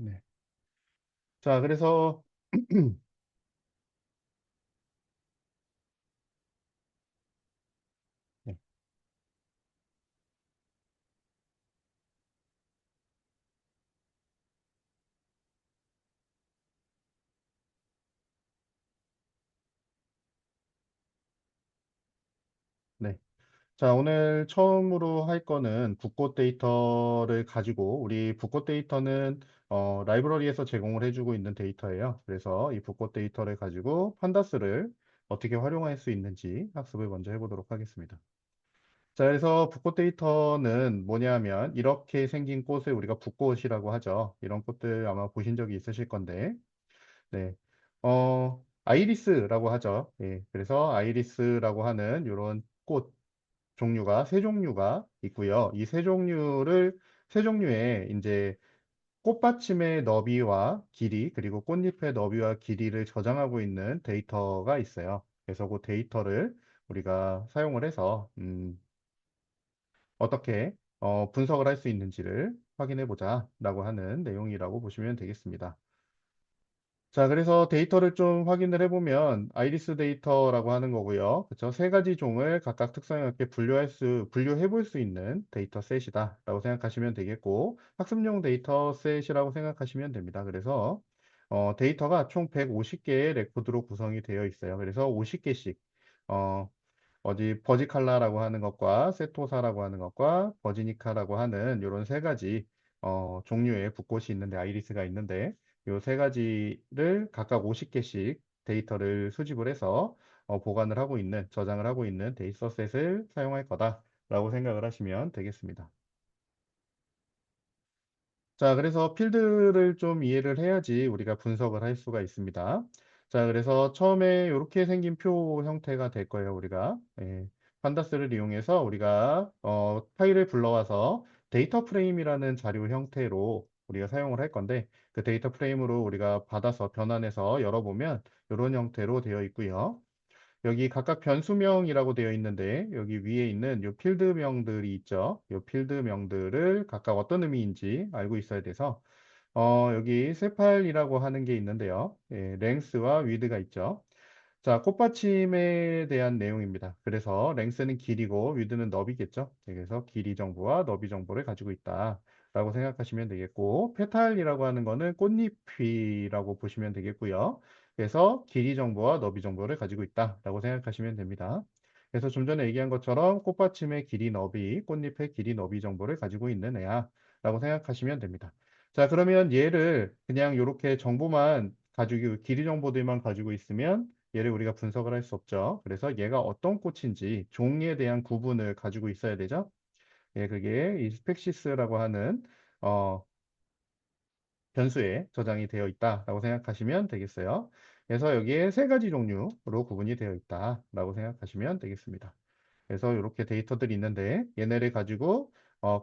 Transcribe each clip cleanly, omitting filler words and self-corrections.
네. 자, 그래서 네. 네. 자, 오늘 처음으로 할 거는 붓꽃 데이터를 가지고 우리 붓꽃 데이터는 라이브러리에서 제공을 해주고 있는 데이터예요. 그래서 이 붓꽃 데이터를 가지고 판다스를 어떻게 활용할 수 있는지 학습을 먼저 해보도록 하겠습니다. 자, 그래서 붓꽃 데이터는 뭐냐면 이렇게 생긴 꽃을 우리가 붓꽃이라고 하죠. 이런 꽃들 아마 보신 적이 있으실 건데, 네. 아이리스라고 하죠. 예. 그래서 아이리스라고 하는 이런 꽃 종류가 세 종류가 있고요. 이 세 종류의 이제 꽃받침의 너비와 길이 그리고 꽃잎의 너비와 길이를 저장하고 있는 데이터가 있어요. 그래서 그 데이터를 우리가 사용을 해서 어떻게 분석을 할 수 있는지를 확인해 보자라고 하는 내용이라고 보시면 되겠습니다. 자, 그래서 데이터를 좀 확인을 해보면 아이리스 데이터라고 하는 거고요. 그쵸? 세 가지 종을 각각 특성에 맞게 분류해 볼 수 있는 데이터 셋이다라고 생각하시면 되겠고, 학습용 데이터 셋이라고 생각하시면 됩니다. 그래서 데이터가 총 150개의 레코드로 구성이 되어 있어요. 그래서 50개씩 버지칼라라고 하는 것과 세토사라고 하는 것과 버지니카라고 하는 이런 세 가지 종류의 붓꽃이 있는데 아이리스가 있는데 이 세 가지를 각각 50개씩 데이터를 수집을 해서 보관을 하고 있는 저장을 하고 있는 데이터셋을 사용할 거다라고 생각을 하시면 되겠습니다. 자, 그래서 필드를 좀 이해를 해야지 우리가 분석을 할 수가 있습니다. 자, 그래서 처음에 이렇게 생긴 표 형태가 될 거예요, 우리가. 예, 판다스를 이용해서 우리가 파일을 불러와서 데이터 프레임이라는 자료 형태로 우리가 사용을 할 건데 그 데이터 프레임으로 우리가 받아서 변환해서 열어보면 이런 형태로 되어 있고요. 여기 각각 변수명이라고 되어 있는데 여기 위에 있는 요 필드명들이 있죠. 요 필드명들을 각각 어떤 의미인지 알고 있어야 돼서 여기 세팔이라고 하는 게 있는데요. 예, 랭스와 위드가 있죠. 자, 꽃받침에 대한 내용입니다. 그래서 랭스는 길이고 위드는 너비겠죠. 네, 그래서 길이 정보와 너비 정보를 가지고 있다라고 생각하시면 되겠고 페탈이라고 하는 거는 꽃잎이라고 보시면 되겠고요. 그래서 길이 정보와 너비 정보를 가지고 있다라고 생각하시면 됩니다. 그래서 좀 전에 얘기한 것처럼 꽃받침의 길이 너비, 꽃잎의 길이 너비 정보를 가지고 있는 애야라고 생각하시면 됩니다. 자, 그러면 얘를 그냥 이렇게 정보만 가지고 길이 정보들만 가지고 있으면 얘를 우리가 분석을 할 수 없죠. 그래서 얘가 어떤 꽃인지 종에 대한 구분을 가지고 있어야 되죠. 예, 그게 이 스펙시스라고 하는 어, 변수에 저장이 되어 있다라고 생각하시면 되겠어요. 그래서 여기에 세 가지 종류로 구분이 되어 있다라고 생각하시면 되겠습니다. 그래서 이렇게 데이터들이 있는데 얘네를 가지고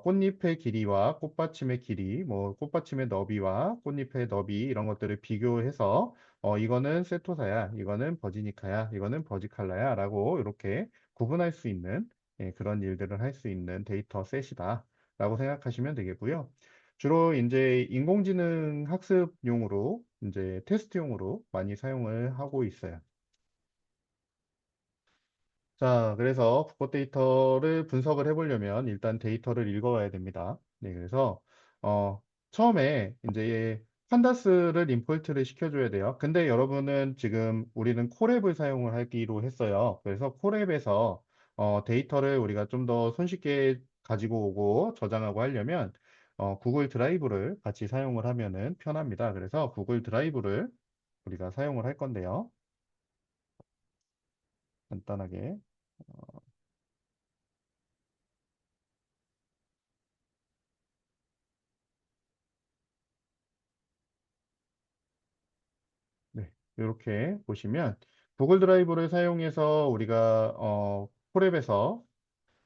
꽃잎의 길이와 꽃받침의 길이, 뭐 꽃받침의 너비와 꽃잎의 너비 이런 것들을 비교해서 이거는 세토사야, 이거는 버지니카야, 이거는 버지칼라야 라고 이렇게 구분할 수 있는 그런 일들을 할 수 있는 데이터 셋이다 라고 생각하시면 되겠고요. 주로 이제 인공지능 학습용으로 이제 테스트용으로 많이 사용을 하고 있어요. 자, 그래서 붓고 데이터를 분석을 해보려면 일단 데이터를 읽어와야 됩니다. 네, 그래서 처음에 이제 판다스를 임포트를 시켜줘야 돼요. 근데 여러분은 지금 우리는 콜앱을 사용을 하기로 했어요. 그래서 콜앱에서 데이터를 우리가 좀 더 손쉽게 가지고 오고 저장하고 하려면 구글 드라이브를 같이 사용을 하면은 편합니다. 그래서 구글 드라이브를 우리가 사용을 할 건데요. 간단하게. 네, 이렇게 보시면 구글 드라이브를 사용해서 우리가 콜앱에서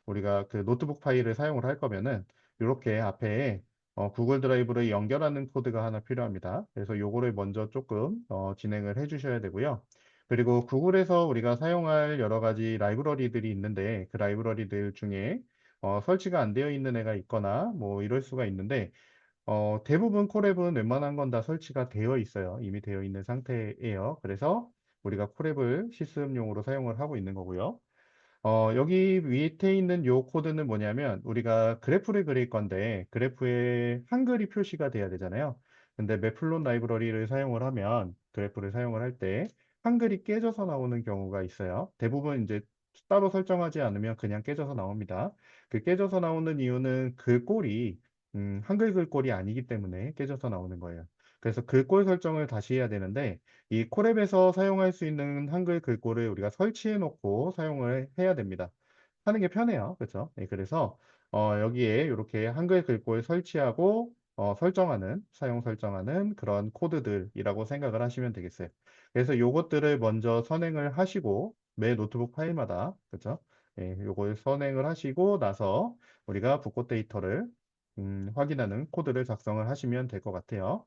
우리가 그 노트북 파일을 사용을 할 거면은 이렇게 앞에 구글 드라이브를 연결하는 코드가 하나 필요합니다. 그래서 요거를 먼저 조금 진행을 해 주셔야 되고요. 그리고 구글에서 우리가 사용할 여러 가지 라이브러리들이 있는데 그 라이브러리들 중에 설치가 안 되어 있는 애가 있거나 뭐 이럴 수가 있는데 대부분 콜앱은 웬만한 건 다 설치가 되어 있어요. 이미 되어 있는 상태예요. 그래서 우리가 콜앱을 실습용으로 사용을 하고 있는 거고요. 여기 밑에 있는 요 코드는 뭐냐면 우리가 그래프를 그릴 건데 그래프에 한글이 표시가 돼야 되잖아요. 근데 매플론 라이브러리를 사용을 하면 그래프를 사용을 할 때 한글이 깨져서 나오는 경우가 있어요. 대부분 이제 따로 설정하지 않으면 그냥 깨져서 나옵니다. 그 깨져서 나오는 이유는 글꼴이 한글 글꼴이 아니기 때문에 깨져서 나오는 거예요. 그래서 글꼴 설정을 다시 해야 되는데 이 콜앱에서 사용할 수 있는 한글 글꼴을 우리가 설치해 놓고 사용을 해야 됩니다. 하는 게 편해요. 그렇죠? 네, 그래서 여기에 이렇게 한글 글꼴 설치하고 사용 설정하는 그런 코드들이라고 생각을 하시면 되겠어요. 그래서 요것들을 먼저 선행을 하시고 매 노트북 파일마다 그렇죠? 예, 요걸 선행을 하시고 나서 우리가 붓고 데이터를 확인하는 코드를 작성을 하시면 될 것 같아요.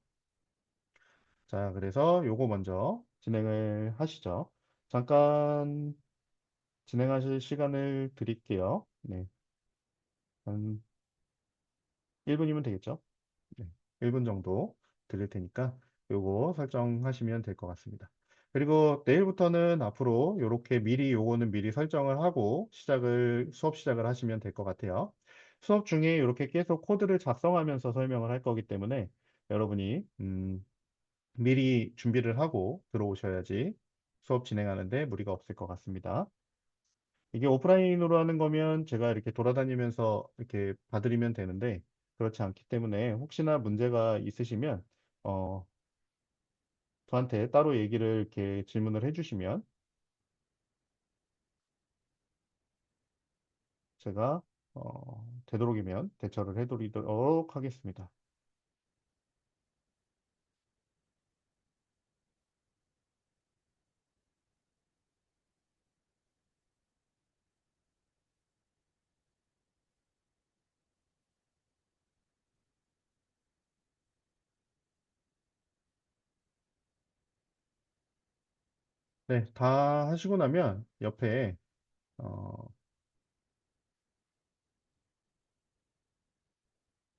자, 그래서 요거 먼저 진행을 하시죠. 잠깐 진행하실 시간을 드릴게요. 네, 한 1분이면 되겠죠? 네, 1분 정도 드릴 테니까 요거 설정하시면 될 것 같습니다. 그리고 내일부터는 앞으로 요렇게 미리 요거는 미리 설정을 하고 수업 시작을 하시면 될 것 같아요. 수업 중에 이렇게 계속 코드를 작성하면서 설명을 할 거기 때문에 여러분이 미리 준비를 하고 들어오셔야지 수업 진행하는데 무리가 없을 것 같습니다. 이게 오프라인으로 하는 거면 제가 이렇게 돌아다니면서 이렇게 봐드리면 되는데 그렇지 않기 때문에 혹시나 문제가 있으시면 어, 저한테 따로 얘기를 이렇게 질문을 해주시면 제가 되도록이면 대처를 해드리도록 하겠습니다. 네, 다 하시고 나면 옆에 어,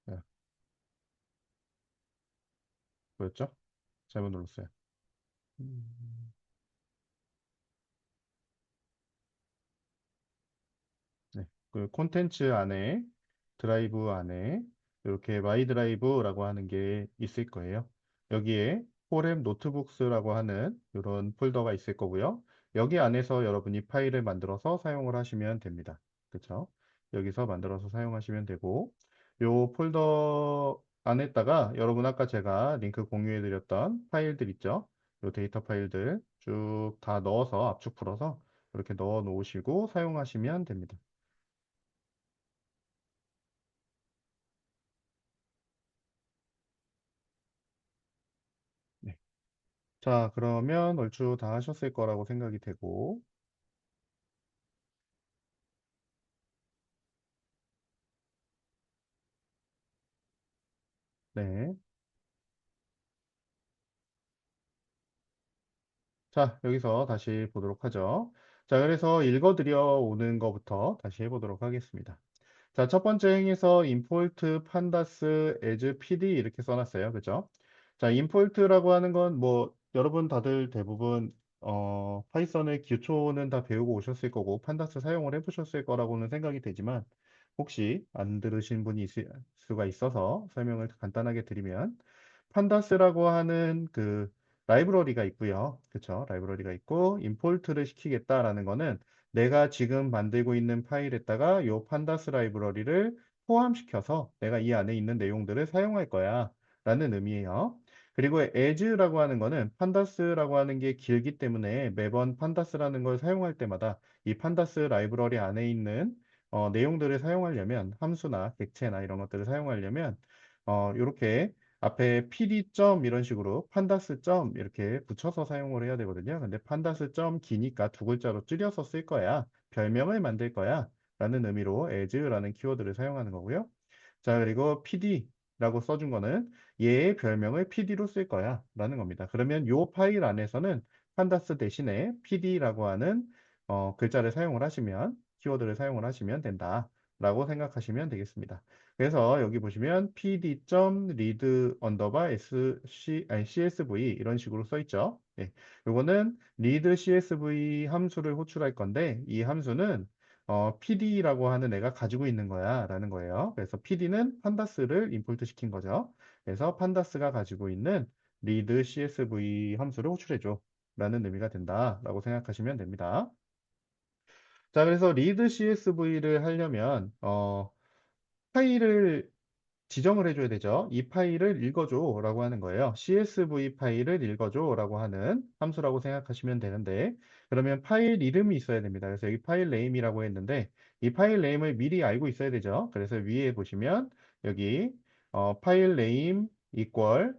네, 뭐였죠? 잘못 눌렀어요. 음, 네. 그 콘텐츠 안에 드라이브 안에 이렇게 마이 드라이브라고 하는 게 있을 거예요. 여기에 포렘 노트북스라고 하는 이런 폴더가 있을 거고요. 여기 안에서 여러분이 파일을 만들어서 사용을 하시면 됩니다. 그렇죠? 여기서 만들어서 사용하시면 되고 요 폴더 안에다가 여러분 아까 제가 링크 공유해 드렸던 파일들 있죠? 요 데이터 파일들 쭉 다 넣어서 압축 풀어서 이렇게 넣어 놓으시고 사용하시면 됩니다. 네. 자, 그러면 얼추 다 하셨을 거라고 생각이 되고, 네. 자, 여기서 다시 보도록 하죠. 자, 그래서 읽어드려 오는 것부터 다시 해보도록 하겠습니다. 자, 첫 번째 행에서 import pandas as pd 이렇게 써놨어요. 그죠? 자, import라고 하는 건 뭐, 여러분 다들 대부분, 파이썬의 기초는 다 배우고 오셨을 거고, 판다스 사용을 해보셨을 거라고는 생각이 되지만, 혹시 안 들으신 분이 있을 수가 있어서 설명을 간단하게 드리면, 판다스라고 하는 그 라이브러리가 있고요. 그쵸? 라이브러리가 있고, 임포트를 시키겠다라는 거는 내가 지금 만들고 있는 파일에다가 요 판다스 라이브러리를 포함시켜서 내가 이 안에 있는 내용들을 사용할 거야. 라는 의미예요. 그리고 as라고 하는 거는 판다스라고 하는 게 길기 때문에 매번 판다스라는 걸 사용할 때마다 이 판다스 라이브러리 안에 있는 내용들을 사용하려면 함수나 객체나 이런 것들을 사용하려면 이렇게 앞에 pd 점 이런 식으로 판다스 점 이렇게 붙여서 사용을 해야 되거든요. 근데 판다스 점 기니까 두 글자로 줄여서 쓸 거야. 별명을 만들 거야. 라는 의미로 as라는 키워드를 사용하는 거고요. 자, 그리고 pd라고 써준 거는 얘의 별명을 pd로 쓸 거야. 라는 겁니다. 그러면 요 파일 안에서는 판다스 대신에 pd라고 하는 글자를 사용을 하시면, 키워드를 사용을 하시면 된다. 라고 생각하시면 되겠습니다. 그래서 여기 보시면 pd.read 언더바 csv 이런 식으로 써 있죠. 예. 요거는 read csv 함수를 호출할 건데 이 함수는 pd라고 하는 애가 가지고 있는 거야 라는 거예요. 그래서 pd는 판다스를 임포트 시킨 거죠. 그래서 판다스가 가지고 있는 read csv 함수를 호출해 줘 라는 의미가 된다라고 생각하시면 됩니다. 자, 그래서 read csv를 하려면 파일을 지정을 해줘야 되죠. 이 파일을 읽어줘 라고 하는 거예요. CSV 파일을 읽어줘 라고 하는 함수라고 생각하시면 되는데 그러면 파일 이름이 있어야 됩니다. 그래서 여기 파일 네임이라고 했는데 이 파일 네임을 미리 알고 있어야 되죠. 그래서 위에 보시면 여기 파일 네임 이퀄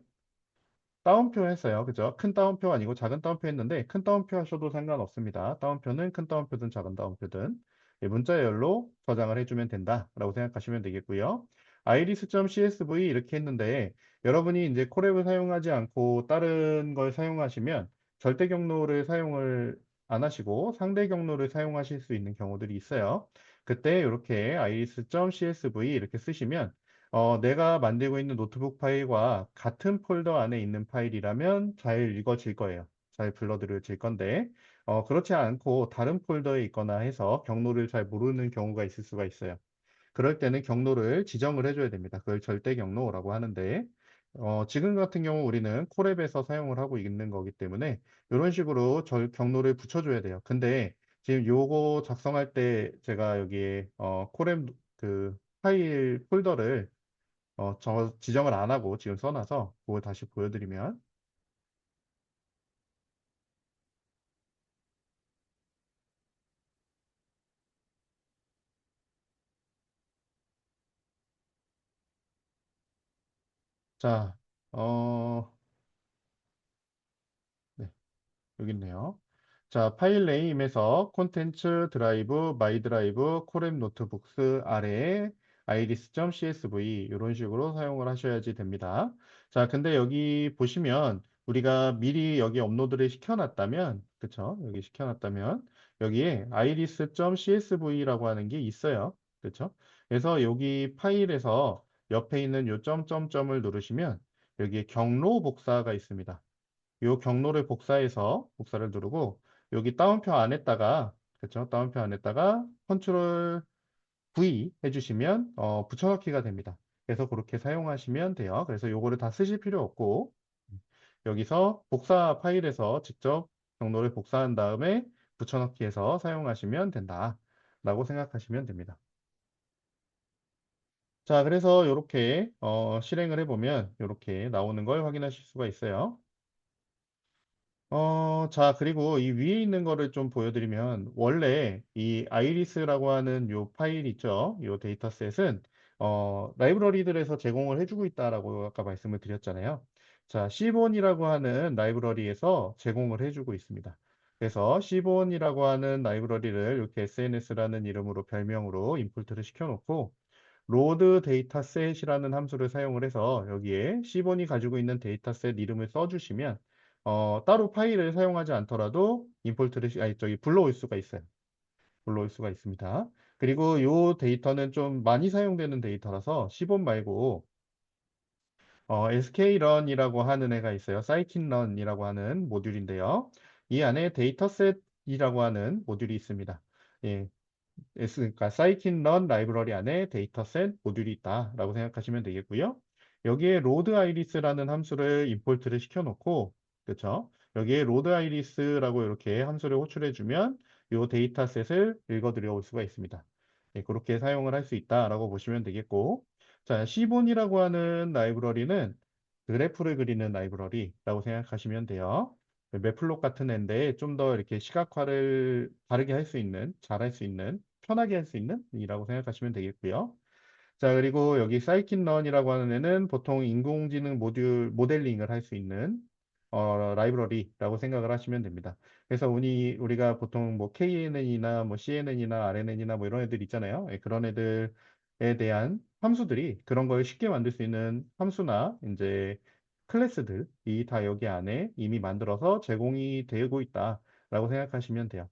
따옴표 했어요. 그죠? 큰 따옴표 아니고 작은 따옴표 했는데 큰 따옴표 하셔도 상관없습니다. 따옴표는 큰 따옴표든 작은 따옴표든 예, 문자열로 저장을 해주면 된다라고 생각하시면 되겠고요. iris.csv 이렇게 했는데 여러분이 이제 콜앱을 사용하지 않고 다른 걸 사용하시면 절대 경로를 사용을 안 하시고 상대 경로를 사용하실 수 있는 경우들이 있어요. 그때 이렇게 iris.csv 이렇게 쓰시면 내가 만들고 있는 노트북 파일과 같은 폴더 안에 있는 파일이라면 잘 읽어질 거예요. 잘 불러들여질 건데, 그렇지 않고 다른 폴더에 있거나 해서 경로를 잘 모르는 경우가 있을 수가 있어요. 그럴 때는 경로를 지정을 해줘야 됩니다. 그걸 절대 경로라고 하는데, 지금 같은 경우 우리는 콜앱에서 사용을 하고 있는 거기 때문에 이런 식으로 경로를 붙여줘야 돼요. 근데 지금 요거 작성할 때 제가 여기에 콜앱 그 파일 폴더를 저 지정을 안 하고 지금 써놔서 그걸 다시 보여드리면 자, 어, 네, 여기 있네요. 자, 파일 네임에서 콘텐츠 드라이브, 마이 드라이브, 콜앱 노트북스 아래에 iris.csv 이런 식으로 사용을 하셔야지 됩니다. 자, 근데 여기 보시면 우리가 미리 여기 업로드를 시켜놨다면, 그쵸? 여기 시켜놨다면 여기에 iris.csv라고 하는 게 있어요. 그쵸? 그래서 여기 파일에서 옆에 있는 요 점점점을 누르시면 여기에 경로 복사가 있습니다. 요 경로를 복사를 누르고 여기 따옴표 안에다가 그렇죠? 따옴표 안에다가 컨트롤 V 해주시면 붙여넣기가 됩니다. 그래서 그렇게 사용하시면 돼요. 그래서 요거를 다 쓰실 필요 없고 여기서 복사 파일에서 직접 경로를 복사한 다음에 붙여넣기해서 사용하시면 된다. 라고 생각하시면 됩니다. 자, 그래서 이렇게 실행을 해보면 이렇게 나오는 걸 확인하실 수가 있어요. 자, 그리고 이 위에 있는 거를 좀 보여드리면, 원래 이 아이리스라고 하는 요 파일 있죠? 요 데이터셋은, 라이브러리들에서 제공을 해주고 있다라고 아까 말씀을 드렸잖아요. 자, 시본이라고 하는 라이브러리에서 제공을 해주고 있습니다. 그래서 시본이라고 하는 라이브러리를 이렇게 SNS라는 이름으로 별명으로 임포트를 시켜놓고, 로드 데이터셋이라는 함수를 사용을 해서 여기에 시본이 가지고 있는 데이터셋 이름을 써주시면 따로 파일을 사용하지 않더라도 임포트를 아니 저기 불러올 수가 있어요. 불러올 수가 있습니다. 그리고 이 데이터는 좀 많이 사용되는 데이터라서 시본 말고 skrun이라고 하는 애가 있어요. scikit-run이라고 하는 모듈인데요. 이 안에 데이터셋이라고 하는 모듈이 있습니다. 예, 그러니까 scikit-learn 라이브러리 안에 데이터셋 모듈이 있다라고 생각하시면 되겠고요. 여기에 load iris라는 함수를 임포트를 시켜놓고, 그렇죠? 여기에 load iris라고 이렇게 함수를 호출해주면 이 데이터셋을 읽어들여 올 수가 있습니다. 예, 그렇게 사용을 할 수 있다라고 보시면 되겠고, 자, 시본이라고 하는 라이브러리는 그래프를 그리는 라이브러리라고 생각하시면 돼요. 매플록 같은 앤데 좀 더 이렇게 시각화를 바르게 할 수 있는, 잘 할 수 있는, 편하게 할 수 있는 이라고 생각하시면 되겠고요. 자, 그리고 여기 사이킷런이라고 하는 애는 보통 인공지능 모델링을 할 수 있는 라이브러리라고 생각을 하시면 됩니다. 그래서 우리가 보통 뭐 KNN이나 뭐 CNN이나 RNN이나 뭐 이런 애들 있잖아요. 예, 그런 애들에 대한 함수들이 그런 걸 쉽게 만들 수 있는 함수나 이제 클래스들이 다 여기 안에 이미 만들어서 제공이 되고 있다라고 생각하시면 돼요.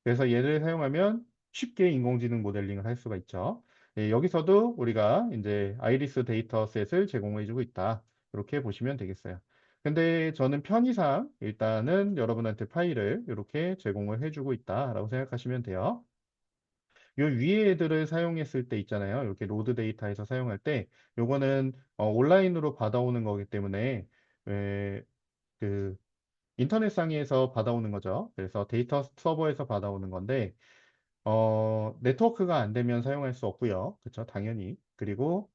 그래서 얘를 사용하면 쉽게 인공지능 모델링을 할 수가 있죠. 예, 여기서도 우리가 이제 아이리스 데이터셋을 제공해주고 있다. 이렇게 보시면 되겠어요. 근데 저는 편의상 일단은 여러분한테 파일을 이렇게 제공을 해주고 있다라고 생각하시면 돼요. 요 위에 애들을 사용했을 때 있잖아요. 이렇게 로드 데이터에서 사용할 때 요거는 온라인으로 받아오는 거기 때문에 에, 그 인터넷 상에서 받아오는 거죠. 그래서 데이터 서버에서 받아오는 건데 네트워크가 안 되면 사용할 수 없고요. 그렇죠? 당연히. 그리고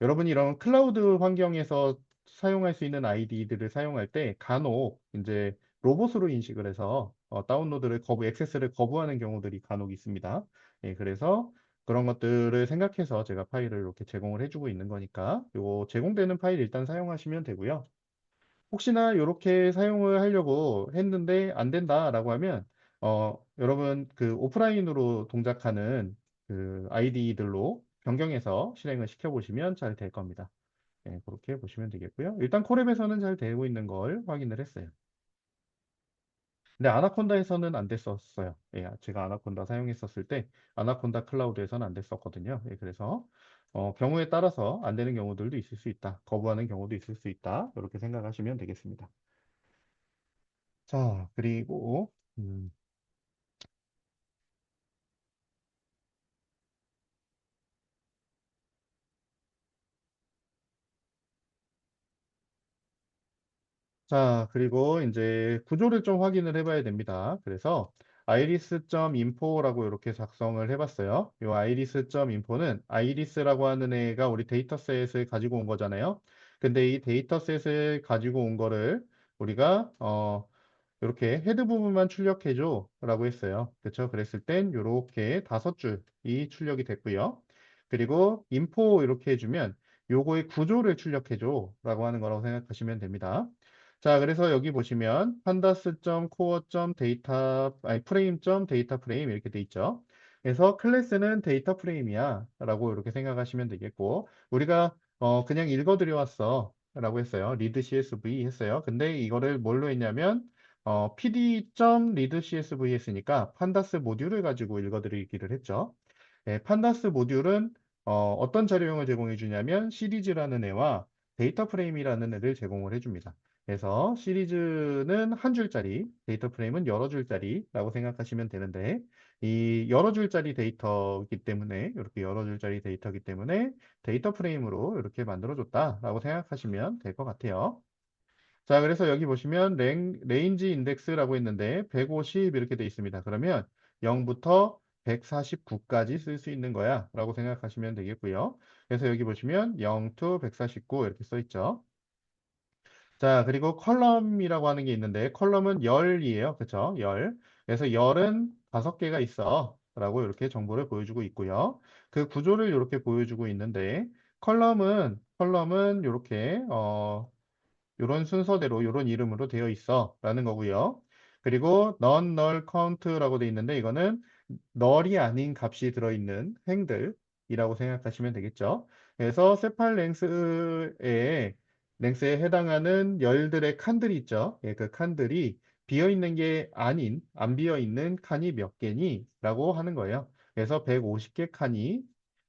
여러분이 이런 클라우드 환경에서 사용할 수 있는 아이디들을 사용할 때 간혹 이제 로봇으로 인식을 해서 다운로드를 액세스를 거부하는 경우들이 간혹 있습니다. 예, 그래서 그런 것들을 생각해서 제가 파일을 이렇게 제공을 해주고 있는 거니까 요 제공되는 파일 일단 사용하시면 되고요. 혹시나 이렇게 사용을 하려고 했는데 안 된다라고 하면 여러분 그 오프라인으로 동작하는 그 아이디들로 변경해서 실행을 시켜보시면 잘 될 겁니다. 네, 그렇게 보시면 되겠고요. 일단 콜앱에서는 잘 되고 있는 걸 확인을 했어요. 근데 아나콘다에서는 안 됐었어요. 예, 제가 아나콘다 사용했었을 때 아나콘다 클라우드에서는 안 됐었거든요. 예, 그래서 경우에 따라서 안 되는 경우들도 있을 수 있다. 거부하는 경우도 있을 수 있다. 이렇게 생각하시면 되겠습니다. 자, 그리고 자, 그리고 이제 구조를 좀 확인을 해봐야 됩니다. 그래서 iris.info라고 이렇게 작성을 해봤어요. 이 iris.info는 iris라고 하는 애가 우리 데이터셋을 가지고 온 거잖아요. 근데 이 데이터셋을 가지고 온 거를 우리가 이렇게 헤드 부분만 출력해줘 라고 했어요. 그렇죠? 그랬을 땐 이렇게 5줄이 출력이 됐고요. 그리고 info 이렇게 해주면 요거의 구조를 출력해줘 라고 하는 거라고 생각하시면 됩니다. 자, 그래서 여기 보시면 pandas.core.data 아니 frame.data frame 이렇게 돼 있죠. 그래서 클래스는 데이터 프레임이야 라고 이렇게 생각하시면 되겠고 우리가 그냥 읽어드려 왔어 라고 했어요. read CSV 했어요. 근데 이거를 뭘로 했냐면 pd.read.csv 했으니까 판다스 모듈을 가지고 읽어드리기를 했죠. 네, 판다스 모듈은 어떤 자료형을 제공해 주냐면 시리즈라는 애와 데이터 프레임이라는 애를 제공을 해줍니다. 그래서 시리즈는 한 줄짜리, 데이터 프레임은 여러 줄짜리라고 생각하시면 되는데 이 여러 줄짜리 데이터이기 때문에 이렇게 여러 줄짜리 데이터이기 때문에 데이터 프레임으로 이렇게 만들어줬다라고 생각하시면 될 것 같아요. 자, 그래서 여기 보시면 레인지 인덱스라고 했는데 150 이렇게 돼 있습니다. 그러면 0부터 149까지 쓸 수 있는 거야 라고 생각하시면 되겠고요. 그래서 여기 보시면 0 to 149 이렇게 써 있죠. 자, 그리고 컬럼이라고 하는 게 있는데 컬럼은 열이에요. 그쵸? 열. 그래서 열은 5개가 있어 라고 이렇게 정보를 보여주고 있고요. 그 구조를 이렇게 보여주고 있는데 컬럼은 이렇게 이런 순서대로 이런 이름으로 되어 있어 라는 거고요. 그리고 non null count라고 되어 있는데 이거는 널이 아닌 값이 들어있는 행들이라고 생각하시면 되겠죠. 그래서 세팔 랭스에 해당하는 열들의 칸들이 있죠. 예, 그 칸들이 비어 있는 게 아닌 안 비어 있는 칸이 몇 개니? 라고 하는 거예요. 그래서 150개 칸이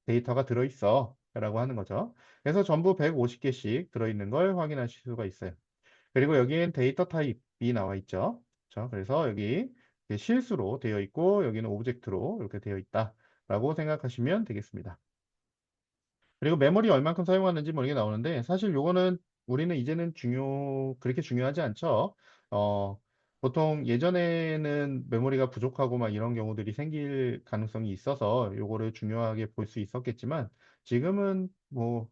데이터가 들어있어 라고 하는 거죠. 그래서 전부 150개씩 들어있는 걸 확인하실 수가 있어요. 그리고 여기엔 데이터 타입이 나와 있죠. 그렇죠? 그래서 여기 실수로 되어 있고 여기는 오브젝트로 이렇게 되어 있다라고 생각하시면 되겠습니다. 그리고 메모리 얼만큼 사용하는지 뭐 이게 나오는데 사실 요거는 우리는 이제는 그렇게 중요하지 않죠. 어, 보통 예전에는 메모리가 부족하고 막 이런 경우들이 생길 가능성이 있어서 요거를 중요하게 볼 수 있었겠지만 지금은 뭐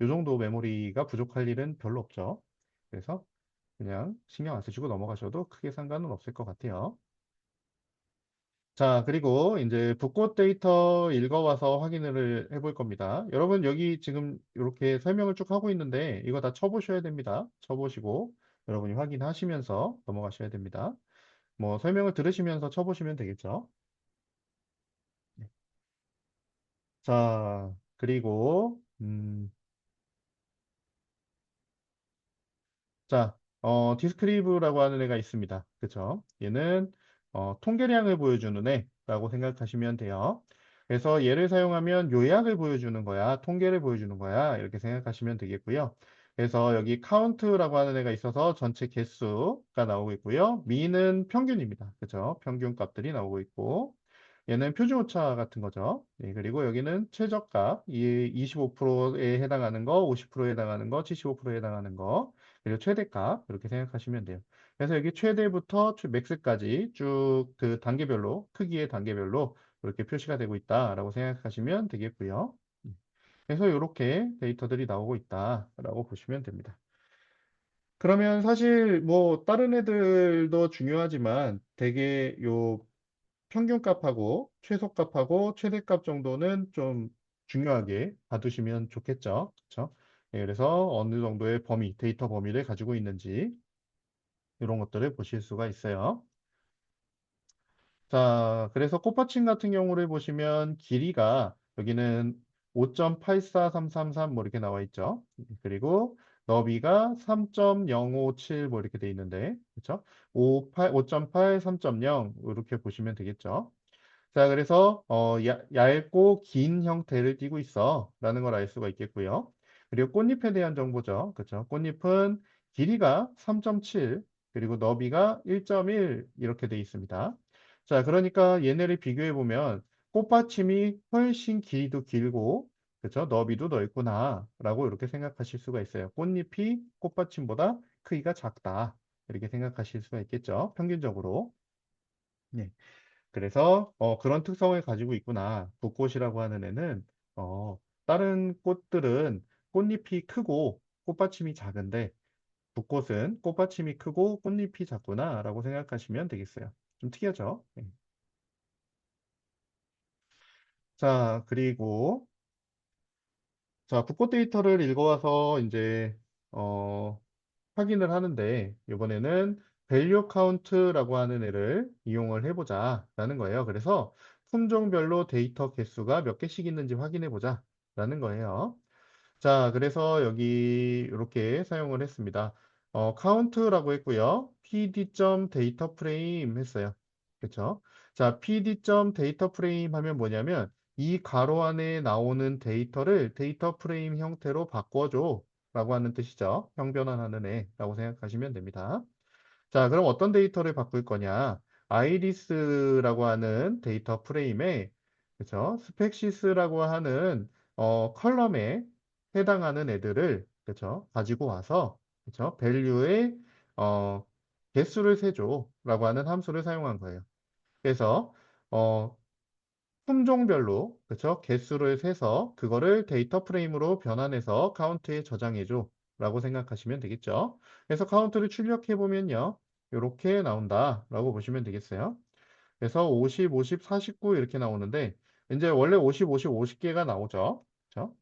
요 정도 메모리가 부족할 일은 별로 없죠. 그래서 그냥 신경 안 쓰시고 넘어가셔도 크게 상관은 없을 것 같아요. 자, 그리고 이제 붓꽃 데이터 읽어와서 확인을 해볼 겁니다. 여러분 여기 지금 이렇게 설명을 쭉 하고 있는데 이거 다 쳐보셔야 됩니다. 쳐보시고 여러분이 확인하시면서 넘어가셔야 됩니다. 뭐 설명을 들으시면서 쳐보시면 되겠죠. 네. 자, 그리고 자, 디스크리브라고 하는 애가 있습니다. 그쵸? 얘는 통계량을 보여주는 애라고 생각하시면 돼요. 그래서 얘를 사용하면 요약을 보여주는 거야. 통계를 보여주는 거야. 이렇게 생각하시면 되겠고요. 그래서 여기 카운트라고 하는 애가 있어서 전체 개수가 나오고 있고요. 미는 평균입니다. 그죠? 평균 값들이 나오고 있고. 얘는 표준오차 같은 거죠. 예, 그리고 여기는 최저값, 이 25%에 해당하는 거, 50%에 해당하는 거, 75%에 해당하는 거, 그리고 최대값 이렇게 생각하시면 돼요. 그래서 여기 최대부터 맥스까지 쭉 그 단계별로, 크기의 단계별로 이렇게 표시가 되고 있다라고 생각하시면 되겠고요. 그래서 이렇게 데이터들이 나오고 있다라고 보시면 됩니다. 그러면 사실 뭐 다른 애들도 중요하지만 되게 요 평균값하고 최소값하고 최대값 정도는 좀 중요하게 봐두시면 좋겠죠. 그렇죠? 예, 그래서 어느 정도의 범위, 데이터 범위를 가지고 있는지 이런 것들을 보실 수가 있어요. 자, 그래서 꽃받침 같은 경우를 보시면 길이가 여기는 5.84333 뭐 이렇게 나와 있죠. 그리고 너비가 3.057 뭐 이렇게 돼 있는데, 그렇죠? 5.8, 3.0 이렇게 보시면 되겠죠. 자, 그래서 얇고 긴 형태를 띠고 있어 라는 걸 알 수가 있겠고요. 그리고 꽃잎에 대한 정보죠. 그렇죠? 꽃잎은 길이가 3.7 그리고 너비가 1.1 이렇게 돼 있습니다. 자, 그러니까 얘네를 비교해 보면 꽃받침이 훨씬 길이도 길고 그렇죠? 너비도 넓구나 라고 이렇게 생각하실 수가 있어요. 꽃잎이 꽃받침보다 크기가 작다 이렇게 생각하실 수가 있겠죠. 평균적으로. 네. 그래서 그런 특성을 가지고 있구나. 붓꽃이라고 하는 애는 다른 꽃들은 꽃잎이 크고 꽃받침이 작은데 붓꽃은 꽃받침이 크고 꽃잎이 작구나라고 생각하시면 되겠어요. 좀 특이하죠? 네. 자, 그리고 자, 붓꽃 데이터를 읽어와서 이제 어, 확인을 하는데 이번에는 밸류 카운트라고 하는 애를 이용을 해보자라는 거예요. 그래서 품종별로 데이터 개수가 몇 개씩 있는지 확인해 보자라는 거예요. 자, 그래서 여기 이렇게 사용을 했습니다. 카운트라고 했고요. pd.data frame 했어요. 그렇죠? 자, pd.data frame 하면 뭐냐면 이 가로 안에 나오는 데이터를 데이터 프레임 형태로 바꿔줘 라고 하는 뜻이죠. 형변환하는 애라고 생각하시면 됩니다. 자, 그럼 어떤 데이터를 바꿀 거냐? 아이리스라고 하는 데이터 프레임에, 그쵸? 스펙시스라고 하는, 컬럼에 해당하는 애들을, 그쵸? 가지고 와서, 그쵸? 밸류에, 어, 개수를 세줘라고 하는 함수를 사용한 거예요. 그래서, 어, 품종별로, 그쵸? 개수를 세서 그거를 데이터 프레임으로 변환해서 카운트에 저장해줘 라고 생각하시면 되겠죠. 그래서 카운트를 출력해 보면요. 이렇게 나온다라고 보시면 되겠어요. 그래서 50, 50, 49 이렇게 나오는데 이제 원래 50, 50, 50개가 나오죠. 그쵸?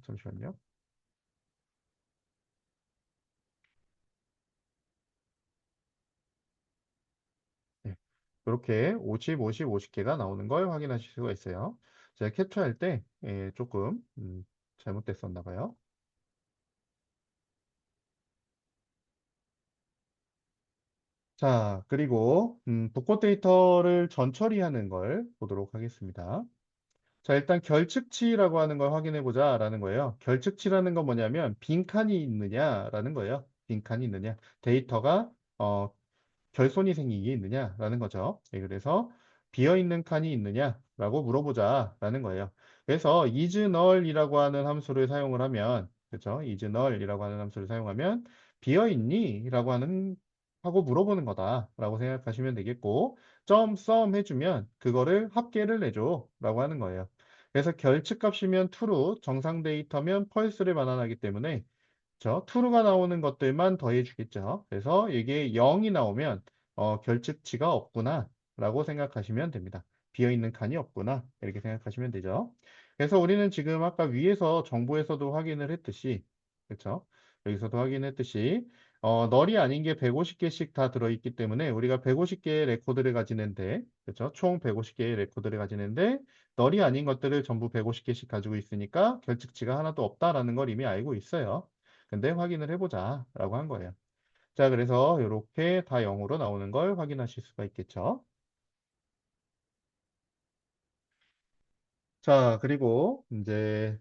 잠시만요. 네. 이렇게 50, 50, 50개가 나오는 걸 확인하실 수가 있어요. 제가 캡처할 때 조금 잘못됐었나 봐요. 자, 그리고 복고 데이터를 전처리하는 걸 보도록 하겠습니다. 자, 일단 결측치라고 하는 걸 확인해 보자라는 거예요. 결측치라는 건 뭐냐면 빈칸이 있느냐라는 거예요. 빈칸이 있느냐. 데이터가 결손이 생기게 있느냐라는 거죠. 네, 그래서 비어있는 칸이 있느냐라고 물어보자라는 거예요. 그래서 is null이라고 하는 함수를 사용을 하면 그렇죠? is null이라고 하는 함수를 사용하면 비어있니? 라고 하는 하고 물어보는 거다라고 생각하시면 되겠고 점 sum 해주면 그거를 합계를 내줘라고 하는 거예요. 그래서 결측값이면 true, 정상 데이터면 false를 반환하기 때문에 그렇죠? true가 나오는 것들만 더해주겠죠. 그래서 이게 0이 나오면 결측치가 없구나 라고 생각하시면 됩니다. 비어있는 칸이 없구나 이렇게 생각하시면 되죠. 그래서 우리는 지금 아까 위에서 정보에서도 확인을 했듯이 그렇죠? 여기서도 확인했듯이 널이 아닌 게 150개씩 다 들어있기 때문에 우리가 150개의 레코드를 가지는데 그렇죠? 총 150개의 레코드를 가지는데 널이 아닌 것들을 전부 150개씩 가지고 있으니까 결측치가 하나도 없다라는 걸 이미 알고 있어요. 근데 확인을 해보자 라고 한 거예요. 자, 그래서 이렇게 다 0으로 나오는 걸 확인하실 수가 있겠죠. 자, 그리고 이제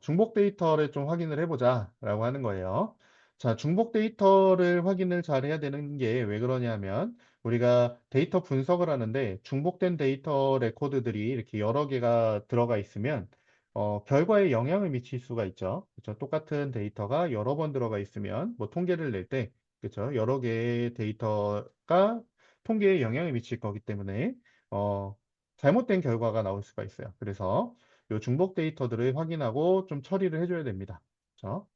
중복 데이터를 좀 확인을 해보자라고 하는 거예요. 자, 중복 데이터를 확인을 잘 해야 되는 게 왜 그러냐면 우리가 데이터 분석을 하는데 중복된 데이터 레코드들이 이렇게 여러 개가 들어가 있으면 결과에 영향을 미칠 수가 있죠. 그렇죠? 똑같은 데이터가 여러 번 들어가 있으면 뭐 통계를 낼 때 그렇죠? 여러 개의 데이터가 통계에 영향을 미칠 거기 때문에 어, 잘못된 결과가 나올 수가 있어요. 그래서 이 중복 데이터들을 확인하고 좀 처리를 해줘야 됩니다. 그렇죠?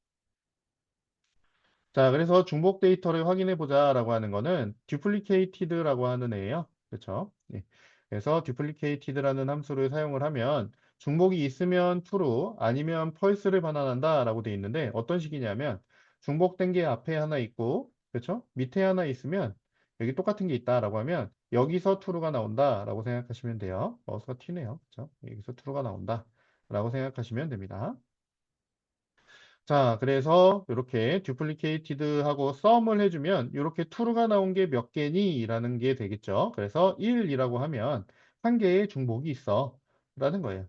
자, 그래서 중복 데이터를 확인해 보자라고 하는 거는 duplicated라고 하는 애예요. 그렇죠? 예. 그래서 duplicated라는 함수를 사용을 하면 중복이 있으면 true, 아니면 false를 반환한다라고 되어 있는데 어떤 식이냐면 중복된 게 앞에 하나 있고, 그렇죠? 밑에 하나 있으면 여기 똑같은 게 있다라고 하면 여기서 true가 나온다라고 생각하시면 돼요. 마우스가 튀네요. 그렇죠? 여기서 true가 나온다라고 생각하시면 됩니다. 자, 그래서 이렇게 duplicated 하고 sum을 해주면 이렇게 true가 나온 게 몇 개니? 라는 게 되겠죠. 그래서 1이라고 하면 한 개의 중복이 있어 라는 거예요.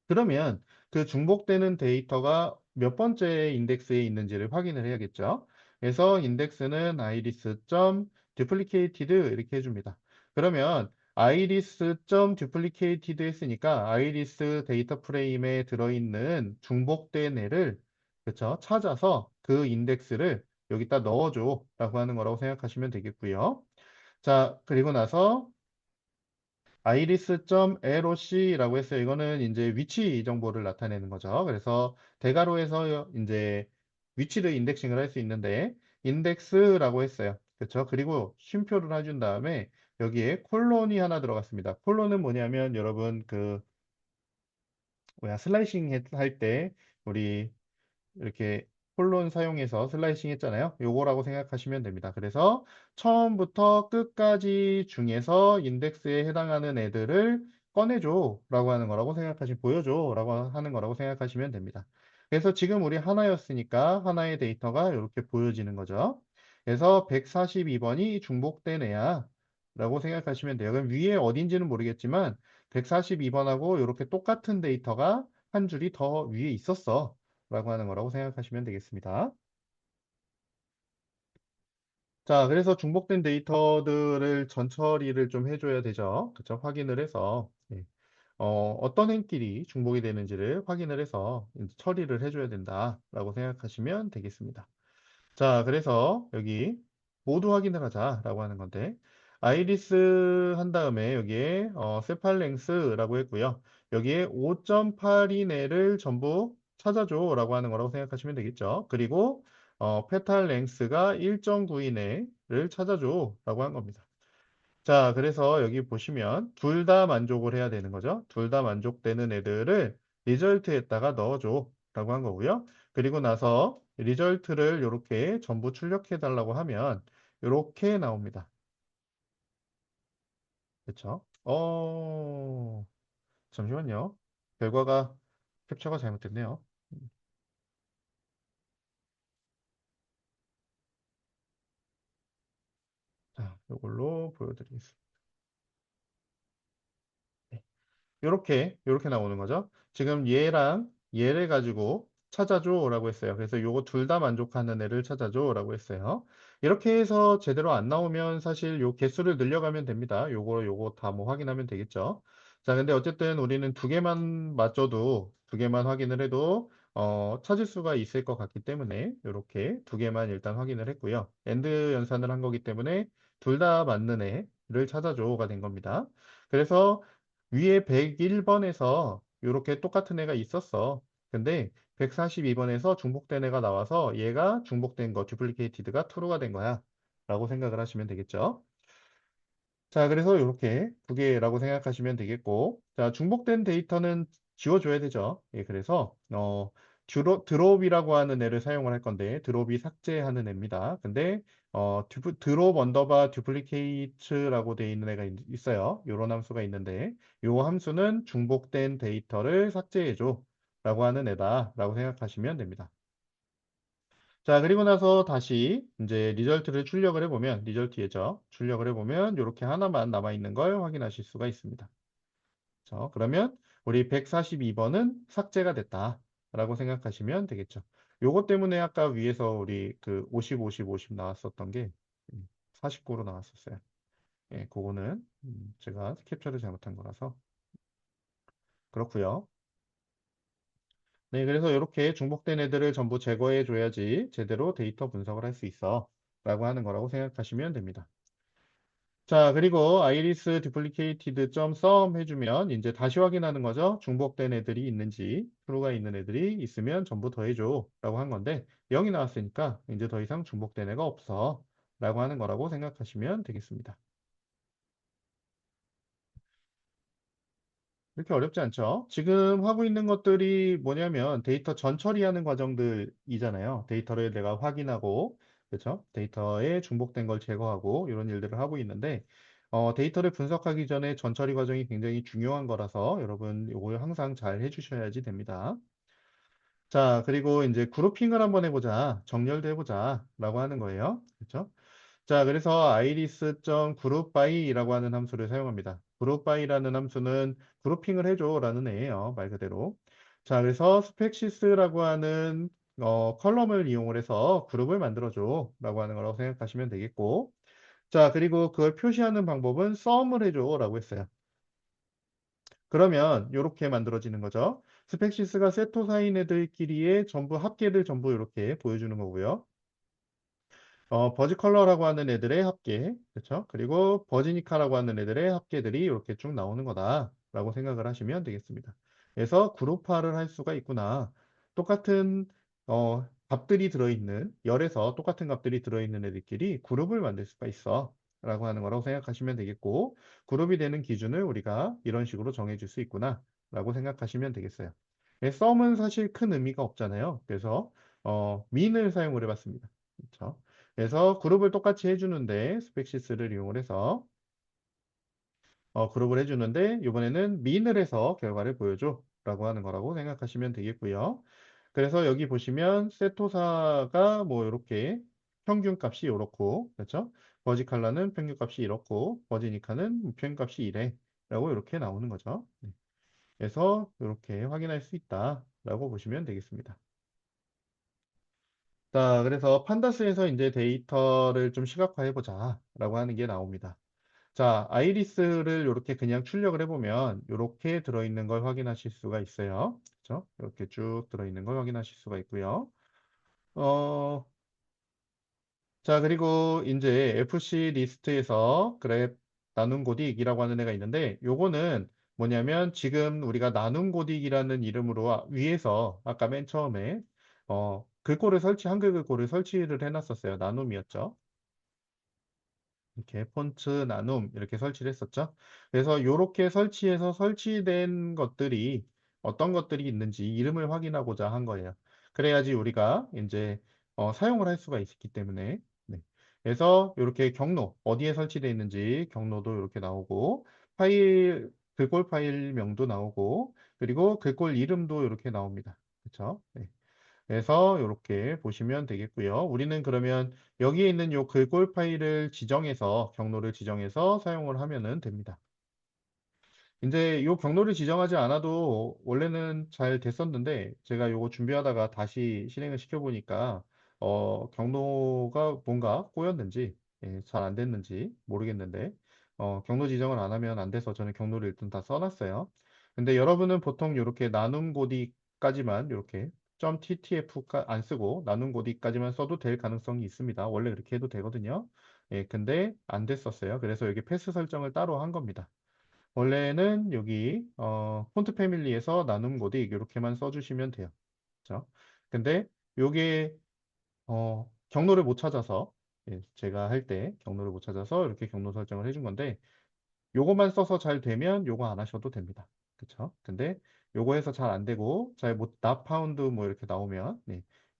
그러면 그 중복되는 데이터가 몇 번째 인덱스에 있는지를 확인을 해야겠죠. 그래서 인덱스는 iris.duplicated 이렇게 해줍니다. 그러면 iris.duplicated 했으니까 iris 데이터 프레임에 들어있는 중복된 애를 그쵸? 찾아서 그 인덱스를 여기다 넣어줘 라고 하는 거라고 생각하시면 되겠고요. 자, 그리고 나서 iris.loc라고 했어요. 이거는 이제 위치 정보를 나타내는 거죠. 그래서 대괄호에서 이제 위치를 인덱싱을 할 수 있는데 인덱스라고 했어요. 그렇죠? 그리고 쉼표를 해준 다음에 여기에 콜론이 하나 들어갔습니다. 콜론은 뭐냐면 여러분 그 뭐야 슬라이싱 할 때 우리 이렇게 콜론 사용해서 슬라이싱 했잖아요. 요거라고 생각하시면 됩니다. 그래서 처음부터 끝까지 중에서 인덱스에 해당하는 애들을 꺼내줘 라고 하는 거라고 보여줘 라고 하는 거라고 생각하시면 됩니다. 그래서 지금 우리 하나였으니까 하나의 데이터가 이렇게 보여지는 거죠. 그래서 142번이 중복된 애야 라고 생각하시면 돼요. 그럼 위에 어딘지는 모르겠지만 142번하고 이렇게 똑같은 데이터가 한 줄이 더 위에 있었어. 라고 하는 거라고 생각하시면 되겠습니다. 자, 그래서 중복된 데이터들을 전처리를 좀 해줘야 되죠. 그쵸? 확인을 해서, 예. 어떤 행길이 중복이 되는지를 확인을 해서 이제 처리를 해줘야 된다라고 생각하시면 되겠습니다. 자, 그래서 여기 모두 확인을 하자라고 하는 건데 아이리스 한 다음에 여기에 세팔랭스라고 했고요. 여기에 5.8이내를 전부 찾아줘라고 하는 거라고 생각하시면 되겠죠. 그리고 페탈 랭스가 1.9이내를 찾아줘라고 한 겁니다. 자, 그래서 여기 보시면 둘 다 만족을 해야 되는 거죠. 둘 다 만족되는 애들을 리절트에다가 넣어줘 라고 한 거고요. 그리고 나서 리절트를 이렇게 전부 출력해 달라고 하면 이렇게 나옵니다. 그렇죠? 잠시만요. 결과가 캡처가 잘못됐네요. 자, 이걸로 보여드리겠습니다. 네. 요렇게 나오는 거죠. 지금 얘랑 얘를 가지고 찾아줘라고 했어요. 그래서 요거 둘 다 만족하는 애를 찾아줘라고 했어요. 이렇게 해서 제대로 안 나오면 사실 요 개수를 늘려가면 됩니다. 요거 다 뭐 확인하면 되겠죠. 자, 근데 어쨌든 우리는 두 개만 맞춰도 두 개만 확인을 해도 찾을 수가 있을 것 같기 때문에 요렇게 두 개만 일단 확인을 했고요. 엔드 연산을 한 거기 때문에 둘 다 맞는 애를 찾아줘가 된 겁니다. 그래서 위에 101번에서 이렇게 똑같은 애가 있었어. 근데 142번에서 중복된 애가 나와서 얘가 중복된 거, 듀플리케이티드가 true가 된 거야. 라고 생각을 하시면 되겠죠. 자, 그래서 이렇게 두 개라고 생각하시면 되겠고, 자, 중복된 데이터는 지워줘야 되죠. 예, 그래서, 드롭이라고 하는 애를 사용을 할 건데, 드롭이 삭제하는 애입니다. 근데, 드롭 언더바 듀플리케이트라고 되어 있는 애가 있어요. 요런 함수가 있는데, 요 함수는 중복된 데이터를 삭제해줘. 라고 하는 애다. 라고 생각하시면 됩니다. 자, 그리고 나서 다시 이제 리절트를 출력을 해보면, 리절트 예죠. 출력을 해보면 이렇게 하나만 남아있는 걸 확인하실 수가 있습니다. 자, 그러면 우리 142번은 삭제가 됐다라고 생각하시면 되겠죠. 요것 때문에 아까 위에서 우리 그 50, 50, 50 나왔었던 게 49로 나왔었어요. 예, 그거는 제가 캡처를 잘못한 거라서 그렇고요. 네, 그래서 이렇게 중복된 애들을 전부 제거해 줘야지 제대로 데이터 분석을 할 수 있어 라고 하는 거라고 생각하시면 됩니다. 자, 그리고 iris duplicated sum 해주면 이제 다시 확인하는 거죠. 중복된 애들이 있는지, true가 있는 애들이 있으면 전부 더해줘 라고 한 건데 0이 나왔으니까 이제 더 이상 중복된 애가 없어 라고 하는 거라고 생각하시면 되겠습니다. 이렇게 어렵지 않죠? 지금 하고 있는 것들이 뭐냐면 데이터 전처리하는 과정들이잖아요. 데이터를 내가 확인하고, 그렇죠? 데이터에 중복된 걸 제거하고 이런 일들을 하고 있는데 데이터를 분석하기 전에 전처리 과정이 굉장히 중요한 거라서 여러분 이걸 항상 잘 해주셔야지 됩니다. 자, 그리고 이제 그룹핑을 한번 해보자. 정렬도 해보자. 라고 하는 거예요. 그렇죠? 자, 그래서 iris.groupby라고 하는 함수를 사용합니다. groupby라는 함수는 그룹핑을 해줘라는 애예요. 말 그대로. 자, 그래서 spexis라고 하는 컬럼을 이용을 해서 그룹을 만들어줘라고 하는 거라고 생각하시면 되겠고. 자, 그리고 그걸 표시하는 방법은 sum을 해줘라고 했어요. 그러면 이렇게 만들어지는 거죠. 스펙시스가 세토사인 애들끼리의 전부 합계를 전부 이렇게 보여주는 거고요. 버지 컬러라고 하는 애들의 합계, 그렇죠? 그리고 버지니카라고 하는 애들의 합계들이 이렇게 쭉 나오는 거다라고 생각을 하시면 되겠습니다. 그래서 그룹화를 할 수가 있구나. 똑같은 값들이 들어있는 열에서 똑같은 값들이 들어있는 애들끼리 그룹을 만들 수가 있어. 라고 하는 거라고 생각하시면 되겠고, 그룹이 되는 기준을 우리가 이런 식으로 정해줄 수 있구나. 라고 생각하시면 되겠어요. 썸은 사실 큰 의미가 없잖아요. 그래서 민을 사용을 해봤습니다. 그렇죠? 그래서 그룹을 똑같이 해주는데 스펙시스를 이용을 해서 그룹을 해주는데 이번에는 민을 해서 결과를 보여줘 라고 하는 거라고 생각하시면 되겠고요. 그래서 여기 보시면 세토사가 뭐 이렇게 평균값이 이렇고 그렇죠? 버지칼라는 평균값이 이렇고 버지니카는 평균값이 이래 라고 이렇게 나오는 거죠. 네. 그래서 이렇게 확인할 수 있다 라고 보시면 되겠습니다. 자, 그래서 판다스에서 이제 데이터를 좀 시각화해 보자 라고 하는 게 나옵니다. 자, 아이리스를 이렇게 그냥 출력을 해보면 이렇게 들어있는 걸 확인하실 수가 있어요. 그렇죠? 이렇게 쭉 들어있는 걸 확인하실 수가 있고요. 어, 자, 그리고 이제 FC 리스트에서 그래프 나눔 고딕이라고 하는 애가 있는데 요거는 뭐냐면 지금 우리가 나눔 고딕이라는 이름으로 위에서 아까 맨 처음에 글꼴을 한글 글꼴을 설치를 해놨었어요. 나눔이었죠. 이렇게 폰트 나눔 이렇게 설치를 했었죠. 그래서 이렇게 설치해서 설치된 것들이 어떤 것들이 있는지 이름을 확인하고자 한 거예요. 그래야지 우리가 이제 사용을 할 수가 있기 때문에 네. 그래서 이렇게 경로 어디에 설치되어 있는지 경로도 이렇게 나오고 파일 글꼴 파일명도 나오고 그리고 글꼴 이름도 이렇게 나옵니다. 그렇죠? 네. 그래서 이렇게 보시면 되겠고요. 우리는 그러면 여기에 있는 요 글꼴 파일을 지정해서 경로를 지정해서 사용을 하면 됩니다. 이제 요 경로를 지정하지 않아도 원래는 잘 됐었는데 제가 요거 준비하다가 다시 실행을 시켜보니까 경로가 뭔가 꼬였는지 잘 안 됐는지 모르겠는데 경로 지정을 안 하면 안 돼서 저는 경로를 일단 다 써놨어요. 근데 여러분은 보통 이렇게 나눔 고디까지만 이렇게 .ttf 안 쓰고 나눔 고디까지만 써도 될 가능성이 있습니다. 원래 그렇게 해도 되거든요. 예, 근데 안 됐었어요. 그래서 여기 패스 설정을 따로 한 겁니다. 원래는 여기 폰트 패밀리에서 나눔 고딕 이렇게만 써주시면 돼요. 그렇죠? 근데 요게 경로를 못 찾아서 제가 할 때 경로를 못 찾아서 이렇게 경로 설정을 해준 건데 요거만 써서 잘 되면 요거 안 하셔도 됩니다. 그렇죠? 근데 요거 해서 잘 안 되고 잘 못 not found 뭐 이렇게 나오면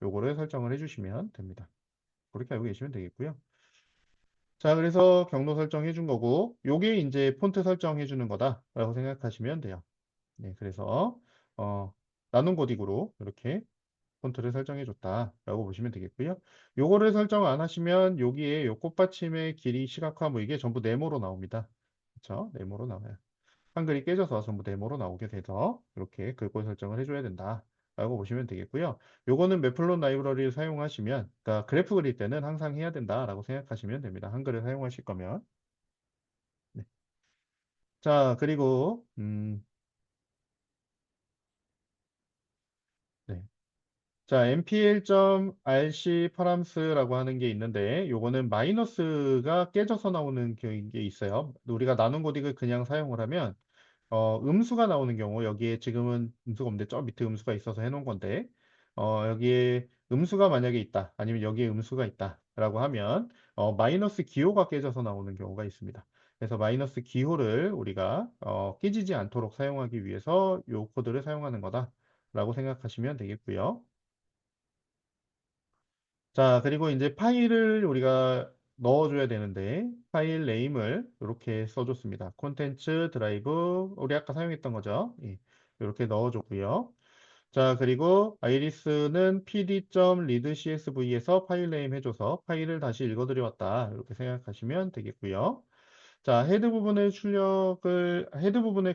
요거를 설정을 해주시면 됩니다. 그렇게 알고 계시면 되겠고요. 자, 그래서 경로 설정해 준 거고 요게 이제 폰트 설정해 주는 거다라고 생각하시면 돼요. 네, 그래서 나눔 고딕으로 이렇게 폰트를 설정해 줬다라고 보시면 되겠고요. 요거를 설정 안 하시면 여기에 요 꽃받침의 길이 시각화 뭐 이게 전부 네모로 나옵니다. 그렇죠? 네모로 나와요. 한글이 깨져서 전부 네모로 나오게 돼서 이렇게 글꼴 설정을 해줘야 된다. 라고 보시면 되겠고요. 요거는 매플롯 라이브러리를 사용하시면, 그러니까 그래프 그릴 때는 항상 해야 된다라고 생각하시면 됩니다. 한글을 사용하실 거면. 네. 자, 그리고 네. 자, mpl.rc 파람스라고 하는 게 있는데 요거는 마이너스가 깨져서 나오는 게 있어요. 우리가 나눈 고딕을 그냥 사용을 하면 음수가 나오는 경우 여기에 지금은 음수가 없는데 저 밑에 음수가 있어서 해놓은 건데 여기에 음수가 만약에 있다 아니면 여기에 음수가 있다라고 하면 마이너스 기호가 깨져서 나오는 경우가 있습니다. 그래서 마이너스 기호를 우리가 깨지지 않도록 사용하기 위해서 요 코드를 사용하는 거다라고 생각하시면 되겠고요. 자, 그리고 이제 파일을 우리가 넣어줘야 되는데, 파일 네임을 이렇게 써줬습니다. 콘텐츠 드라이브, 우리 아까 사용했던 거죠. 예, 이렇게 넣어줬고요. 자, 그리고 아이리스는 pd.readcsv에서 파일 네임 해줘서 파일을 다시 읽어드려왔다. 이렇게 생각하시면 되겠고요. 자, 헤드 부분을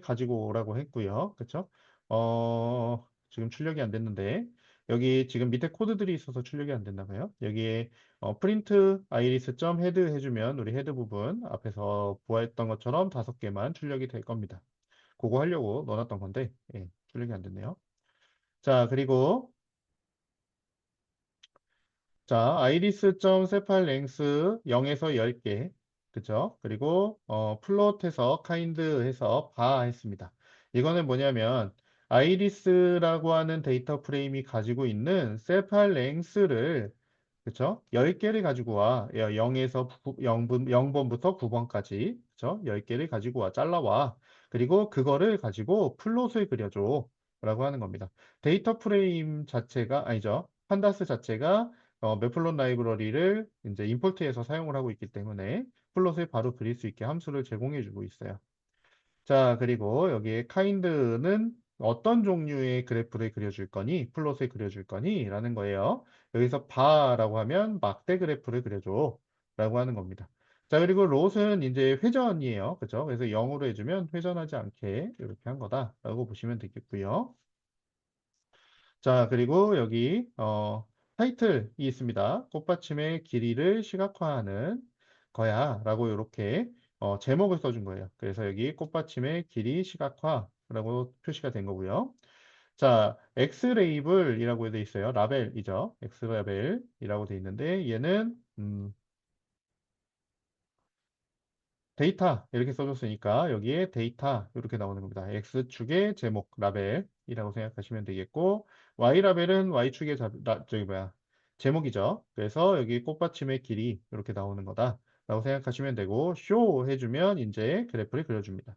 가지고 오라고 했고요. 그쵸? 지금 출력이 안 됐는데, 여기 지금 밑에 코드들이 있어서 출력이 안 됐나 봐요. 여기에 프린트 아이리스 점 헤드 해주면 우리 헤드 부분 앞에서 보았던 것처럼 5개만 출력이 될 겁니다. 그거 하려고 넣어놨던 건데, 예, 출력이 안 됐네요. 자, 그리고 자, iris.cepal length 0에서 10개. 그죠? 그리고 플롯해서 kind 해서 바 했습니다. 이거는 뭐냐면 iris라고 하는 데이터 프레임이 가지고 있는 cepal length를 그쵸? 10개를 가지고 와. 0에서 0번부터 9번까지. 그쵸? 10개를 가지고 와. 잘라와. 그리고 그거를 가지고 플롯을 그려줘. 라고 하는 겁니다. 데이터 프레임 자체가, 아니죠. 판다스 자체가 매플롯 라이브러리를 이제 임포트해서 사용을 하고 있기 때문에 플롯을 바로 그릴 수 있게 함수를 제공해주고 있어요. 자, 그리고 여기에 kind는 어떤 종류의 그래프를 그려줄 거니, 플롯을 그려줄 거니? 라는 거예요. 여기서 바라고 하면 막대 그래프를 그려줘. 라고 하는 겁니다. 자, 그리고 lot은 이제 회전이에요. 그죠? 그래서 0으로 해주면 회전하지 않게 이렇게 한 거다라고 보시면 되겠고요. 자, 그리고 여기 타이틀이 있습니다. 꽃받침의 길이를 시각화하는 거야 라고 이렇게 제목을 써준 거예요. 그래서 여기 꽃받침의 길이 시각화라고 표시가 된 거고요. 자, X레이블이라고 되어 있어요. 라벨이죠. X라벨이라고 되어 있는데 얘는 데이터 이렇게 써줬으니까 여기에 데이터 이렇게 나오는 겁니다. X축의 제목 라벨이라고 생각하시면 되겠고 Y 라벨은 Y축의 저기 뭐야 제목이죠. 그래서 여기 꽃받침의 길이 이렇게 나오는 거다라고 생각하시면 되고 쇼 해주면 이제 그래프를 그려줍니다.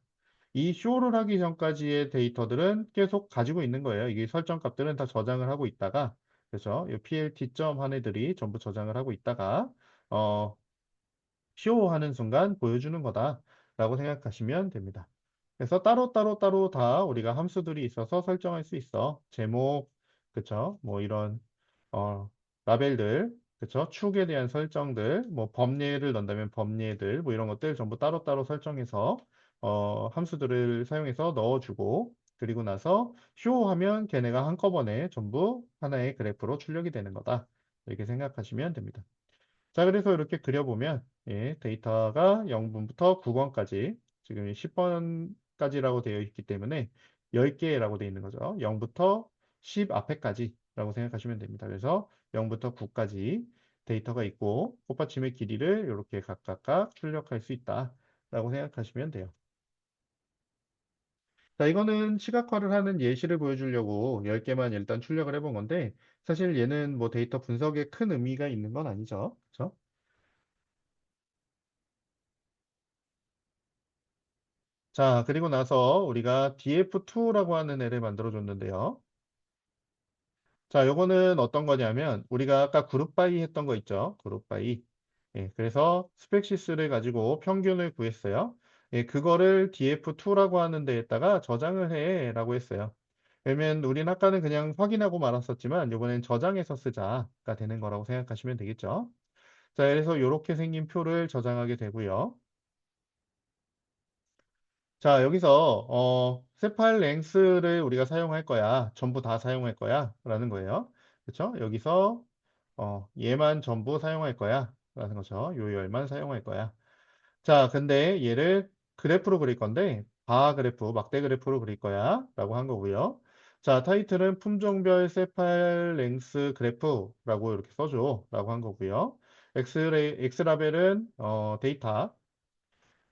이 쇼를 하기 전까지의 데이터들은 계속 가지고 있는 거예요. 이게 설정 값들은 다 저장을 하고 있다가 그래서 이 plt 점 한 애들이 전부 저장을 하고 있다가 어 쇼 하는 순간 보여주는 거다라고 생각하시면 됩니다. 그래서 따로 다 우리가 함수들이 있어서 설정할 수 있어. 제목, 그쵸? 뭐 이런 어, 라벨들, 그쵸? 축에 대한 설정들, 뭐 범례를 넣는다면 범례들, 뭐 이런 것들 전부 따로따로 설정해서 함수들을 사용해서 넣어주고 그리고 나서 쇼 하면 걔네가 한꺼번에 전부 하나의 그래프로 출력이 되는 거다. 이렇게 생각하시면 됩니다. 자, 그래서 이렇게 그려보면, 예, 데이터가 0번부터 9번까지, 지금 10번까지라고 되어 있기 때문에 10개라고 되어 있는 거죠. 0부터 10 앞에까지라고 생각하시면 됩니다. 그래서 0부터 9까지 데이터가 있고, 꽃받침의 길이를 이렇게 각각 출력할 수 있다라고 생각하시면 돼요. 자, 이거는 시각화를 하는 예시를 보여주려고 10개만 일단 출력을 해본 건데, 사실 얘는 뭐 데이터 분석에 큰 의미가 있는 건 아니죠. 그렇죠? 자, 그리고 나서 우리가 df2라고 하는 애를 만들어 줬는데요. 자, 요거는 어떤 거냐면 우리가 아까 그룹 바이 했던 거 있죠? 그룹 바이. 예, 그래서 스펙시스를 가지고 평균을 구했어요. 예, 그거를 df2라고 하는 데에다가 저장을 해라고 했어요. 그러면 우린 아까는 그냥 확인하고 말았었지만 이번엔 저장해서 쓰자가 되는 거라고 생각하시면 되겠죠? 자, 그래서 이렇게 생긴 표를 저장하게 되고요. 자, 여기서 세팔 랭스를 우리가 사용할 거야. 전부 다 사용할 거야. 라는 거예요. 그렇죠? 여기서 얘만 전부 사용할 거야. 라는 거죠. 요 열만 사용할 거야. 자, 근데 얘를 그래프로 그릴 건데 바 그래프, 막대 그래프로 그릴 거야. 라고 한 거고요. 자, 타이틀은 품종별 세팔 랭스 그래프라고 이렇게 써줘. 라고 한 거고요. X라벨은 데이터,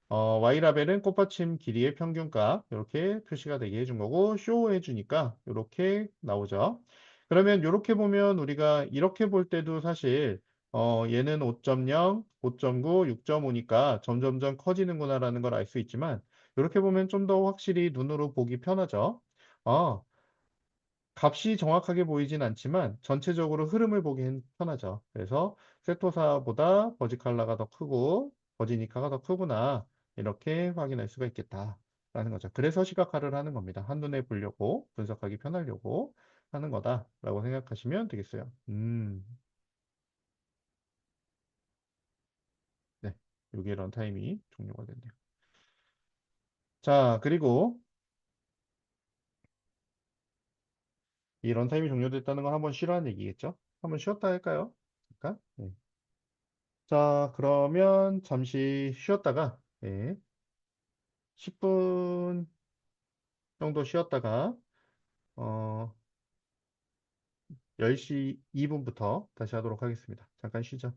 Y라벨은 꽃받침 길이의 평균값 이렇게 표시가 되게 해준 거고 쇼 해주니까 이렇게 나오죠. 그러면 이렇게 보면 우리가 이렇게 볼 때도 사실 얘는 5.0, 5.9, 6.5니까 점점점 커지는구나라는 걸 알 수 있지만 이렇게 보면 좀 더 확실히 눈으로 보기 편하죠. 어, 값이 정확하게 보이진 않지만 전체적으로 흐름을 보기 편하죠. 그래서 세토사보다 버지칼라가 더 크고 버지니카가 더 크구나 이렇게 확인할 수가 있겠다라는 거죠. 그래서 시각화를 하는 겁니다. 한눈에 보려고 분석하기 편하려고 하는 거다라고 생각하시면 되겠어요. 네, 여기에 런타임이 종료가 됐네요. 자, 그리고 이 런타임이 종료됐다는 건 한번 쉬라는 얘기겠죠? 한번 쉬었다 할까요? 잠깐. 네. 자, 그러면 잠시 쉬었다가, 네, 10분 정도 쉬었다가, 어, 10시 2분부터 다시 하도록 하겠습니다. 잠깐 쉬죠.